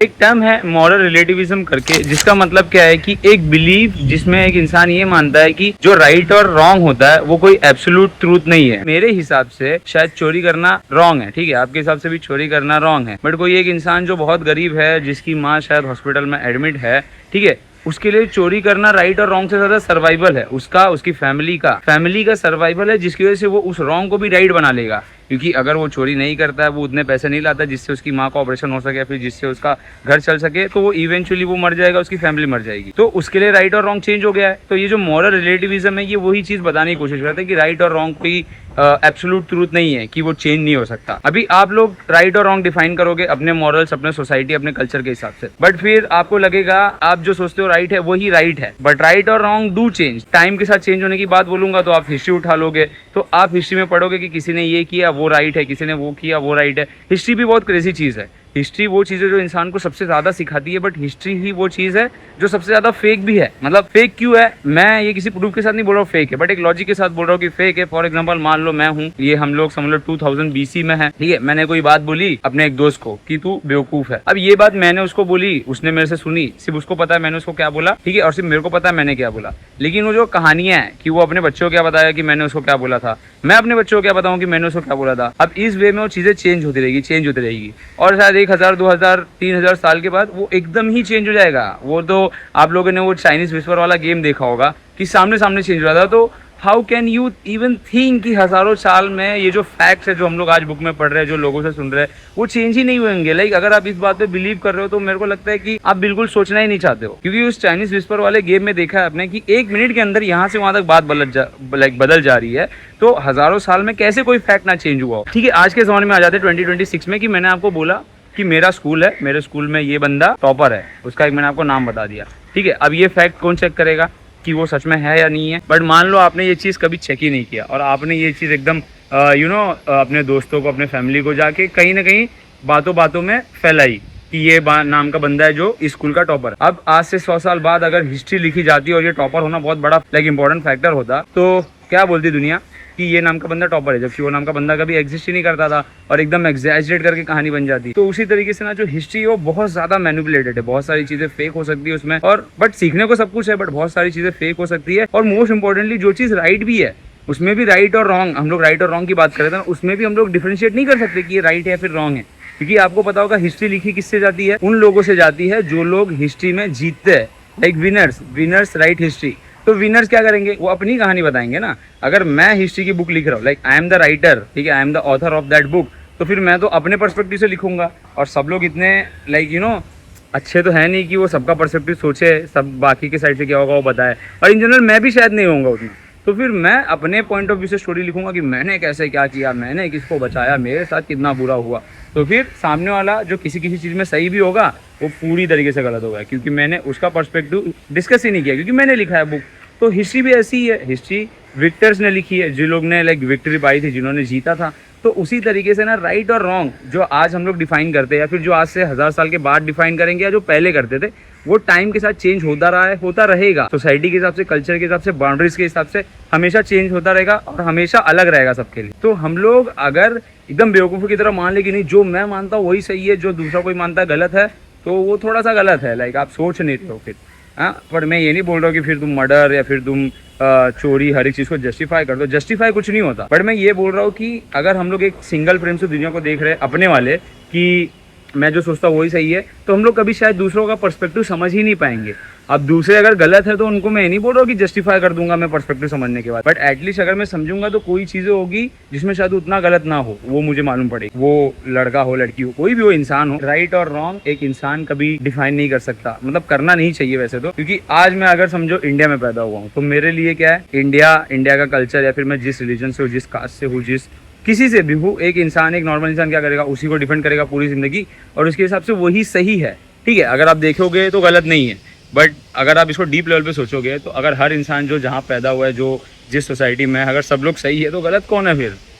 एक टर्म है moral relativism करके, जिसका मतलब क्या है कि एक बिलीफ जिसमें एक इंसान ये मानता है कि जो राइट और रॉन्ग होता है वो कोई एब्सोल्यूट ट्रूथ नहीं है। मेरे हिसाब से शायद चोरी करना रॉन्ग है, ठीक है, आपके हिसाब से भी चोरी करना रॉन्ग है, बट कोई एक इंसान जो बहुत गरीब है, जिसकी माँ शायद हॉस्पिटल में एडमिट है, ठीक है, उसके लिए चोरी करना राइट और रॉन्ग से ज्यादा सर्वाइवल है उसका, उसकी फैमिली का सर्वाइवल है, जिसकी वजह से वो उस रॉन्ग को भी राइट बना लेगा। क्योंकि अगर वो चोरी नहीं करता है, वो उतने पैसे नहीं लाता जिससे उसकी माँ का ऑपरेशन हो सके, फिर जिससे उसका घर चल सके, तो वो इवेंचुअली वो मर जाएगा, उसकी फैमिली मर जाएगी। तो उसके लिए राइट और रॉन्ग चेंज हो गया है। तो ये जो मॉरल रिलेटिविज्म है, ये वही चीज बताने की कोशिश करते हैं कि राइट और रॉन्ग कोई एब्सोल्यूट ट्रूथ नहीं है, कि वो चेंज नहीं हो सकता। अभी आप लोग राइट और रॉन्ग डिफाइन करोगे अपने मॉरल्स, अपने सोसाइटी, अपने कल्चर के हिसाब से, बट फिर आपको लगेगा आप जो सोचते हो राइट है वही राइट है। बट राइट और रॉन्ग डू चेंज, टाइम के साथ चेंज होने की बात बोलूंगा तो आप हिस्ट्री उठा लोगे, तो आप हिस्ट्री में पढ़ोगे कि किसी ने ये किया वो राइट है, किसी ने वो किया वो राइट है। हिस्ट्री भी बहुत क्रेजी चीज है। हिस्ट्री वो चीज़ है जो इंसान को सबसे ज़्यादा सिखाती है, बट हिस्ट्री ही वो चीज़ है जो सबसे ज़्यादा फेक भी है। मतलब फेक क्यों है, मैं ये किसी प्रूफ के साथ नहीं बोल रहा हूँ फेक है, बट एक लॉजिक के साथ बोल रहा हूँ कि फेक है। फॉर एग्जांपल मान लो मैं हूँ, ये हम लोग समझ लो 2000 BC में है, ठीक है, मैंने कोई बात बोली अपने एक दोस्त को कि तू बेवकूफ़ है। अब ये बात मैंने उसको बोली, उसने मेरे से सुनी, सिर्फ उसको पता है मैंने उसको क्या बोला, ठीक है, और सिर्फ मेरे को पता है मैंने क्या बोला। लेकिन वो जो कहानियां हैं कि वो अपने बच्चों को क्या बताया कि मैंने उसको क्या बोला था, मैं अपने बच्चों को क्या बताऊँ कि मैंने उसको क्या बोला था। अब इस वे में वो चीज़ें चेंज होती रहेगी, और शायद 1000 2000 3000 साल के बाद वो एकदम ही चेंज हो जाएगा। वो तो आप लोगों ने वो चाइनीज विस्पर वाला गेम देखा होगा कि सामने सामने चेंज हो रहा था। तो how can you even think कि हजारों साल में ये जो फैक्ट्स है जो हम लोग आज बुक में पढ़ रहे हैं, जो लोगों से सुन रहे हैं, वो चेंज ही नहीं होंगे। लाइक अगर आप इस बात पे बिलीव कर रहे हो तो मेरे को लगता है कि आप बिल्कुल सोचना ही नहीं चाहते हो। क्योंकि उस चाइनीज विस्पर वाले गेम में देखा है आपने कि 1 मिनट के अंदर यहाँ से वहां तक बात बदल जा रही है। तो हजारों साल में कैसे कोई फैक्ट ना चेंज हुआ हो। ठीक है, आज के जमाने में आ जाते 2026 में कि मैंने आपको बोला कि मेरा स्कूल है, मेरे स्कूल में ये बंदा टॉपर है, उसका एक मैंने आपको नाम बता दिया, ठीक है। अब ये फैक्ट कौन चेक करेगा कि वो सच में है या नहीं है। बट मान लो आपने ये चीज़ कभी चेक ही नहीं किया और आपने ये चीज़ एकदम अपने दोस्तों को, अपने फैमिली को जाके कहीं ना कहीं बातों बातों में फैलाई कि ये नाम का बंदा है जो इस स्कूल का टॉपर। अब आज से 100 साल बाद अगर हिस्ट्री लिखी जाती और ये टॉपर होना बहुत बड़ा इंपॉर्टेंट फैक्टर होता, तो क्या बोलती दुनिया कि ये नाम का बंदा टॉपर है, जबकि वो नाम का बंदा कभी एग्जिस्ट ही नहीं करता था, और एकदम एग्जैजरेट करके कहानी बन जाती। तो उसी तरीके से ना जो हिस्ट्री है वो बहुत ज्यादा मैनिपुलेटेड है, बहुत सारी चीजें फेक हो सकती है उसमें, और बट सीखने को सब कुछ है, बट बहुत सारी चीजें फेक हो सकती है। और मोस्ट इंपॉर्टेंटली जो चीज राइट भी है उसमें भी राइट और रॉन्ग, हम लोग राइट और रॉन्ग की बात कर रहे थे ना, उसमें भी हम लोग डिफरेंशिएट नहीं कर सकते कि ये राइट है फिर रॉन्ग है। क्योंकि आपको पता होगा हिस्ट्री लिखी किससे जाती है, उन लोगों से जाती है जो लोग हिस्ट्री में जीतते हैं, लाइक विनर्स राइट हिस्ट्री। तो विनर्स क्या करेंगे, वो अपनी कहानी बताएंगे ना। अगर मैं हिस्ट्री की बुक लिख रहा हूँ, like I am the writer, ठीक है, I am the author of that book, तो फिर मैं तो अपने पर्सपेक्टिव से लिखूंगा। और सब लोग इतने अच्छे तो है नहीं कि वो सबका पर्सपेक्टिव सोचे, सब बाकी के साइड से क्या होगा वो बताए, और इन जनरल मैं भी शायद नहीं होऊंगा उतना। तो फिर मैं अपने पॉइंट ऑफ व्यू से स्टोरी लिखूंगा कि मैंने कैसे क्या किया, मैंने किसको बचाया, मेरे साथ कितना बुरा हुआ। तो फिर सामने वाला जो किसी चीज़ में सही भी होगा वो पूरी तरीके से गलत होगा, क्योंकि मैंने उसका पर्सपेक्टिव डिस्कस ही नहीं किया, क्योंकि मैंने लिखा है बुक। तो हिस्ट्री भी ऐसी ही है, हिस्ट्री विक्टर्स ने लिखी है, जिन लोग ने विक्ट्री पाई थी, जिन्होंने जीता था। तो उसी तरीके से ना राइट और रॉन्ग जो आज हम लोग डिफाइन करते हैं, या फिर जो आज से 1000 साल के बाद डिफाइन करेंगे, या जो पहले करते थे, वो टाइम के साथ चेंज होता रहा है, होता रहेगा। सोसाइटी के हिसाब से, कल्चर के हिसाब से, बाउंड्रीज के हिसाब से हमेशा चेंज होता रहेगा और हमेशा अलग रहेगा सबके लिए। तो हम लोग अगर एकदम बेवकूफ़ों की तरह मान ले कि नहीं जो मैं मानता हूँ वही सही है, जो दूसरा कोई मानता है गलत है, तो वो थोड़ा सा गलत है। आप सोच नहीं रहे हो फिर। हाँ, पर मैं ये नहीं बोल रहा हूँ कि फिर तुम मर्डर या फिर तुम चोरी हर एक चीज़ को जस्टिफाई कर दो, जस्टिफाई कुछ नहीं होता। बट मैं ये बोल रहा हूँ कि अगर हम लोग एक सिंगल फ्रेम से दुनिया को देख रहे हैं अपने वाले, कि मैं जो सोचता हूँ वही सही है, तो हम लोग कभी शायद दूसरों का पर्सपेक्टिव समझ ही नहीं पाएंगे। अब दूसरे अगर गलत है तो उनको मैं नहीं बोल रहा हूँ कि जस्टिफाई कर दूंगा मैं पर्सपेक्टिव समझने के बाद, बट एटलीस्ट अगर मैं समझूंगा तो कोई चीज़ें होगी जिसमें शायद उतना गलत ना हो, वो मुझे मालूम पड़ेगी। वो लड़का हो, लड़की हो, कोई भी हो, इंसान हो। राइट और रॉन्ग एक इंसान कभी डिफाइन नहीं कर सकता, मतलब करना नहीं चाहिए वैसे तो। क्योंकि आज मैं अगर समझो इंडिया में पैदा हुआ हूँ, तो मेरे लिए क्या है इंडिया का कल्चर, या फिर मैं जिस रिलीजन से हूँ, जिस कास्ट से हूँ, जिस किसी से भी हूँ, एक इंसान, एक नॉर्मल इंसान क्या करेगा, उसी को डिफेंड करेगा पूरी जिंदगी, और उसके हिसाब से वही सही है। ठीक है, अगर आप देखोगे तो गलत नहीं है, बट अगर आप इसको डीप लेवल पे सोचोगे तो अगर हर इंसान जो जहाँ पैदा हुआ है, जो जिस सोसाइटी में, अगर सब लोग सही है तो गलत कौन है फिर।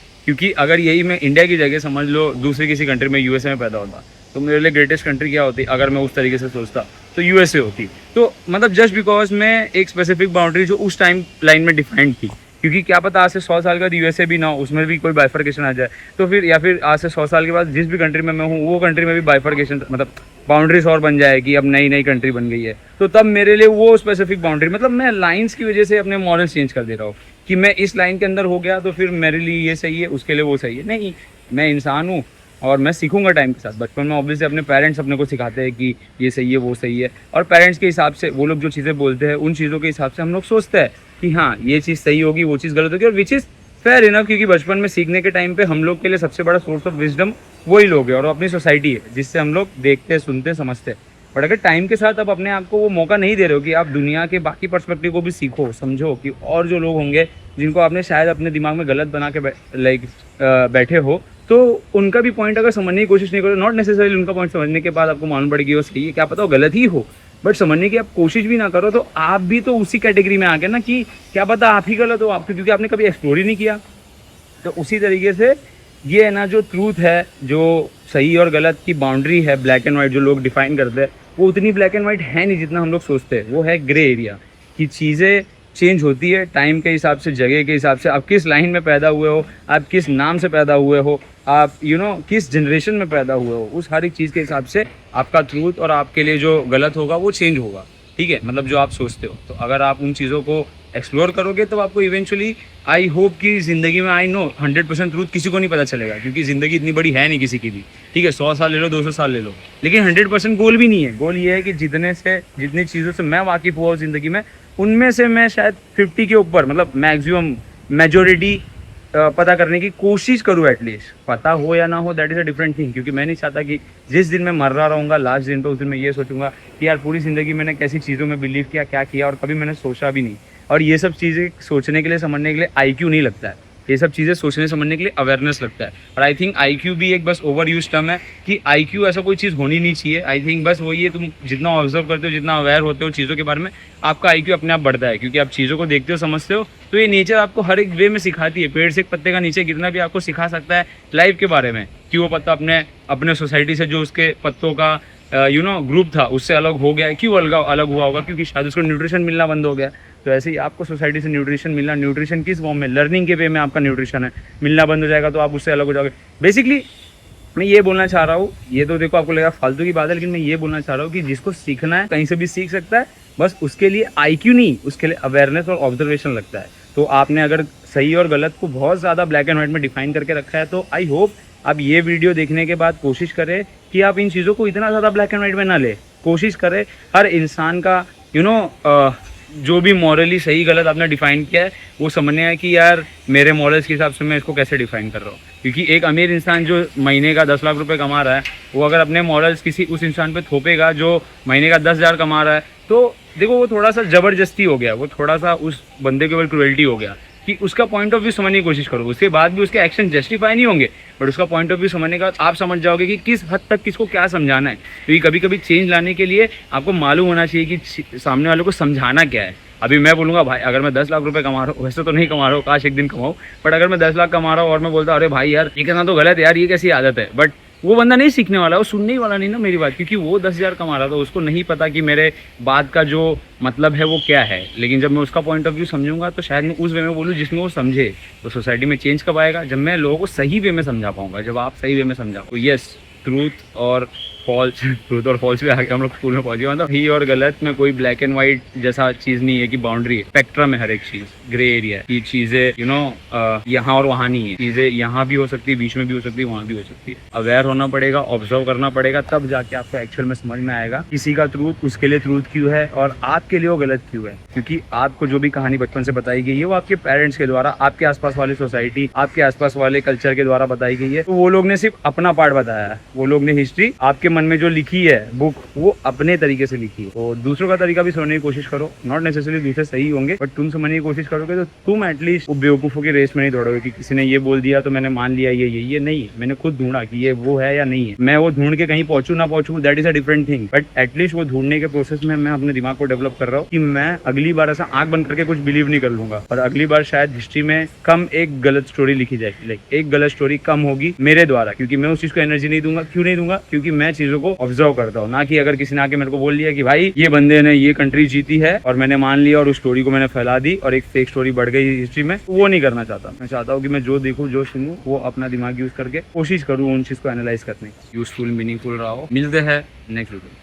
क्योंकि अगर यही मैं इंडिया की जगह समझ लो दूसरी किसी कंट्री में, यूएसए में पैदा होता, तो मेरे लिए ग्रेटेस्ट कंट्री क्या होती, अगर मैं उस तरीके से सोचता तो यूएसए होती। तो मतलब जस्ट बिकॉज मैं एक स्पेसिफिक बाउंड्री जो उस टाइम लाइन में डिफाइंड थी, क्योंकि क्या पता आज से 100 साल का यूएसए भी ना हो, उसमें भी कोई बाइफर्केशन आ जाए, तो फिर या फिर आज से 100 साल के बाद जिस भी कंट्री में मैं हूँ वो कंट्री में भी बाइफर्केशन, मतलब बाउंड्रीज और बन जाए कि अब नई नई कंट्री बन गई है, तो तब मेरे लिए वो स्पेसिफिक बाउंड्री, मतलब मैं लाइंस की वजह से अपने मॉरल्स चेंज कर दे रहा हूँ कि मैं इस लाइन के अंदर हो गया तो फिर मेरे लिए ये सही है, उसके लिए वो सही है। नहीं, मैं इंसान हूँ और मैं सीखूंगा टाइम के साथ। बचपन में ऑब्वियसली अपने पेरेंट्स अपने को सिखाते हैं कि ये सही है वो सही है, और पेरेंट्स के हिसाब से वो लोग जो चीज़ें बोलते हैं उन चीज़ों के हिसाब से हम लोग सोचते हैं कि हाँ ये चीज़ सही होगी, वो चीज़ गलत होगी, और विच इज़ फेयर इनफ, क्योंकि बचपन में सीखने के टाइम पे हम लोग के लिए सबसे बड़ा सोर्स ऑफ विजडम वही लोग हैं और अपनी सोसाइटी है जिससे हम लोग देखते हैं, सुनते हैं, समझते हैं। बट अगर टाइम के साथ आप अपने आप को वो मौका नहीं दे रहे हो कि आप दुनिया के बाकी पर्सपेक्टिव को भी सीखो, समझो कि और जो लोग होंगे जिनको आपने शायद अपने दिमाग में गलत बना के बैठे हो, तो उनका भी पॉइंट अगर समझने की कोशिश नहीं करो, नॉट नेसेसरी उनका पॉइंट समझने के बाद आपको मालूम पड़ेगी वो सही है, क्या पता वो गलत ही हो, बट समझने की आप कोशिश भी ना करो, तो आप भी तो उसी कैटेगरी में आ गए ना कि क्या पता आप ही गलत हो, आपको क्योंकि आपने कभी एक्सप्लोर ही नहीं किया। तो उसी तरीके से ये है ना, जो ट्रूथ है, जो सही और गलत की बाउंड्री है, ब्लैक एंड वाइट जो लोग डिफाइन करते हैं, वो उतनी ब्लैक एंड वाइट है नहीं जितना हम लोग सोचते हैं। वो है ग्रे एरिया कि चीज़ें चेंज होती है टाइम के हिसाब से, जगह के हिसाब से, आप किस लाइन में पैदा हुए हो, आप किस नाम से पैदा हुए हो, आप किस जनरेशन में पैदा हुए हो, उस हर एक चीज़ के हिसाब से आपका ट्रूथ और आपके लिए जो गलत होगा वो चेंज होगा। ठीक है, मतलब जो आप सोचते हो, तो अगर आप उन चीज़ों को एक्सप्लोर करोगे तो आपको इवेंचुअली, आई होप कि ज़िंदगी में, आई नो 100% ट्रूथ किसी को नहीं पता चलेगा, क्योंकि ज़िंदगी इतनी बड़ी है नहीं किसी की भी। ठीक है, 100 साल ले लो, 200 साल ले लो, लेकिन 100% गोल भी नहीं है। गोल ये है कि जितनी चीज़ों से मैं वाकिफ़ हुआ हूँ ज़िंदगी में, उनमें से मैं शायद 50 के ऊपर, मतलब मैक्सिमम मेजोरिटी पता करने की कोशिश करूँ। एटलीस्ट पता हो या ना हो, that is a different thing, क्योंकि मैं नहीं चाहता कि जिस दिन मैं मर रहा रहूँगा लास्ट दिन पे, उस दिन मैं ये सोचूंगा कि यार पूरी ज़िंदगी मैंने कैसी चीज़ों में बिलीव किया, क्या किया, और कभी मैंने सोचा भी नहीं। और ये सब चीज़ें सोचने के लिए, समझने के लिए IQ नहीं लगता है, ये सब चीज़ें सोचने समझने के लिए अवेयरनेस लगता है। और आई थिंक IQ भी एक बस ओवर यूज टर्म है कि IQ ऐसा कोई चीज़ होनी नहीं चाहिए। आई थिंक बस वही है, तुम जितना ऑब्जर्व करते हो, जितना अवेयर होते हो चीज़ों के बारे में, आपका IQ अपने आप बढ़ता है, क्योंकि आप चीज़ों को देखते हो, समझते हो। तो ये नेचर आपको हर एक वे में सिखाती है। पेड़ से एक पत्ते का नीचे गिरना भी आपको सिखा सकता है लाइफ के बारे में, कि वो पत्ता अपने सोसाइटी से जो उसके पत्तों का ग्रुप था उससे अलग हो गया है। क्यों अलग हुआ होगा? क्योंकि शायद उसको न्यूट्रिशन मिलना बंद हो गया। तो ऐसे ही आपको सोसाइटी से न्यूट्रिशन किस फॉर्म में, लर्निंग के वे में आपका न्यूट्रिशन है, मिलना बंद हो जाएगा तो आप उससे अलग हो जाओगे। बेसिकली मैं ये बोलना चाह रहा हूँ, ये तो देखो आपको लगेगा फालतू की बात है, लेकिन मैं ये बोलना चाह रहा हूँ कि जिसको सीखना है कहीं से भी सीख सकता है, बस उसके लिए IQ नहीं, उसके लिए अवेयरनेस और ऑब्जर्वेशन लगता है। तो आपने अगर सही और गलत को बहुत ज़्यादा ब्लैक एंड व्हाइट में डिफाइन करके रखा है, तो आई होप आप ये वीडियो देखने के बाद कोशिश करें कि आप इन चीज़ों को इतना ज़्यादा ब्लैक एंड व्हाइट में ना ले। कोशिश करें हर इंसान का जो भी मॉरली सही गलत आपने डिफाइन किया है, वो समझने है कि यार मेरे मॉरल्स के हिसाब से मैं इसको कैसे डिफाइन कर रहा हूँ। क्योंकि एक अमीर इंसान जो महीने का 10 लाख रुपए कमा रहा है, वो अगर अपने मॉरल्स किसी उस इंसान पे थोपेगा जो महीने का 10,000 कमा रहा है, तो देखो वो थोड़ा सा ज़बरदस्ती हो गया, वो थोड़ा सा उस बंदे के ऊपर क्रुएल्टी हो गया। कि उसका पॉइंट ऑफ व्यू समझने की कोशिश करो, उसके बाद भी उसके एक्शन जस्टिफाई नहीं होंगे, बट उसका पॉइंट ऑफ व्यू समझने का आप समझ जाओगे कि किस हद तक किसको क्या समझाना है। क्योंकि कभी कभी चेंज लाने के लिए आपको मालूम होना चाहिए कि सामने वाले को समझाना क्या है। अभी मैं बोलूँगा भाई अगर मैं 10 लाख रुपए कमा रहा हूँ, वैसे तो नहीं कमा रहा हूँ, काश एक दिन कमाऊँ, बट अगर मैं 10 लाख कमा रहा हूँ और मैं बोलता अरे भाई यार ये कहना तो गलत है यार, ये कैसी आदत है, बट वो बंदा नहीं सीखने वाला, वो सुनने ही वाला नहीं ना मेरी बात, क्योंकि वो 10,000 कमा रहा था, उसको नहीं पता कि मेरे बात का जो मतलब है वो क्या है। लेकिन जब मैं उसका पॉइंट ऑफ व्यू समझूंगा तो शायद मैं उस वे में बोलूँ जिसमें वो समझे। तो सोसाइटी में चेंज कब आएगा? जब मैं लोगों को सही वे में समझा पाऊंगा, जब आप सही वे में समझाओ। तो यस, ट्रूथ और फॉल्स भी आगे हम लोग स्कूल में पहुंचे। मतलब ही और गलत में कोई ब्लैक एंड व्हाइट जैसा चीज नहीं है कि बाउंड्री है, स्पेक्ट्रम है हर एक चीज, ग्रे एरिया है। ये चीजें यहाँ और वहाँ नहीं है, चीजें यहाँ भी हो सकती है, बीच में भी हो सकती है, वहाँ भी हो सकती है। अवेयर होना पड़ेगा, ऑब्जर्व करना पड़ेगा, तब जाके आपको एक्चुअल में समझ में आएगा किसी का ट्रूथ उसके लिए ट्रूथ क्यों है और आपके लिए वो गलत क्यों है। क्योंकि आपको जो भी कहानी बचपन से बताई गई है वो आपके पेरेंट्स के द्वारा, आपके आसपास वाली सोसाइटी, आपके आसपास वाले कल्चर के द्वारा बताई गई है। तो वो लोग ने सिर्फ अपना पार्ट बताया है, वो लोग ने हिस्ट्री आपके मन में जो लिखी है बुक, वो अपने तरीके से लिखी है। तो दूसरों का तरीका भी समझने की कोशिश करो, नॉट नेसेसरी दूसरे सही होंगे, बट तुम समझने की कोशिश करोगे तो तुम एटलीस्ट वो बेवकूफों की रेस में नहीं दौड़ोगे कि किसी ने ये बोल दिया तो मैंने मान लिया ये नहीं। मैंने खुद ढूंढा कि ये वो है या नहीं है, मैं वो ढूंढ के कहीं पहुंचू ना पहुंचू, that is a different thing, but at least वो ढूंढने के प्रोसेस में मैं अपने दिमाग को डेवलप कर रहा हूँ कि मैं अगली बार ऐसा आंख बंद करके कुछ बिलीव नहीं कर लूंगा। और अगली बार शायद हिस्ट्री में कम एक गलत स्टोरी लिखी जाएगी, लाइक एक गलत स्टोरी कम होगी मेरे द्वारा, क्योंकि मैं उस चीज को एनर्जी नहीं दूंगा। क्यों नहीं दूंगा? क्योंकि मैं चीजों को ऑब्जर्व करता हूँ, ना कि अगर किसी ने आके मेरे को बोल दिया कि भाई ये बंदे ने ये कंट्री जीती है और मैंने मान लिया और उस स्टोरी को मैंने फैला दी और एक फेक स्टोरी बढ़ गई हिस्ट्री में, वो नहीं करना चाहता। मैं चाहता हूँ कि मैं जो देखूँ जो सुनूँ वो अपना दिमाग यूज करके कोशिश करूँ उन चीज को एनालाइज करने की। यूजफुल मीनिंगफुल रहा हो। मिलते हैं नेक्स्ट वीडियो।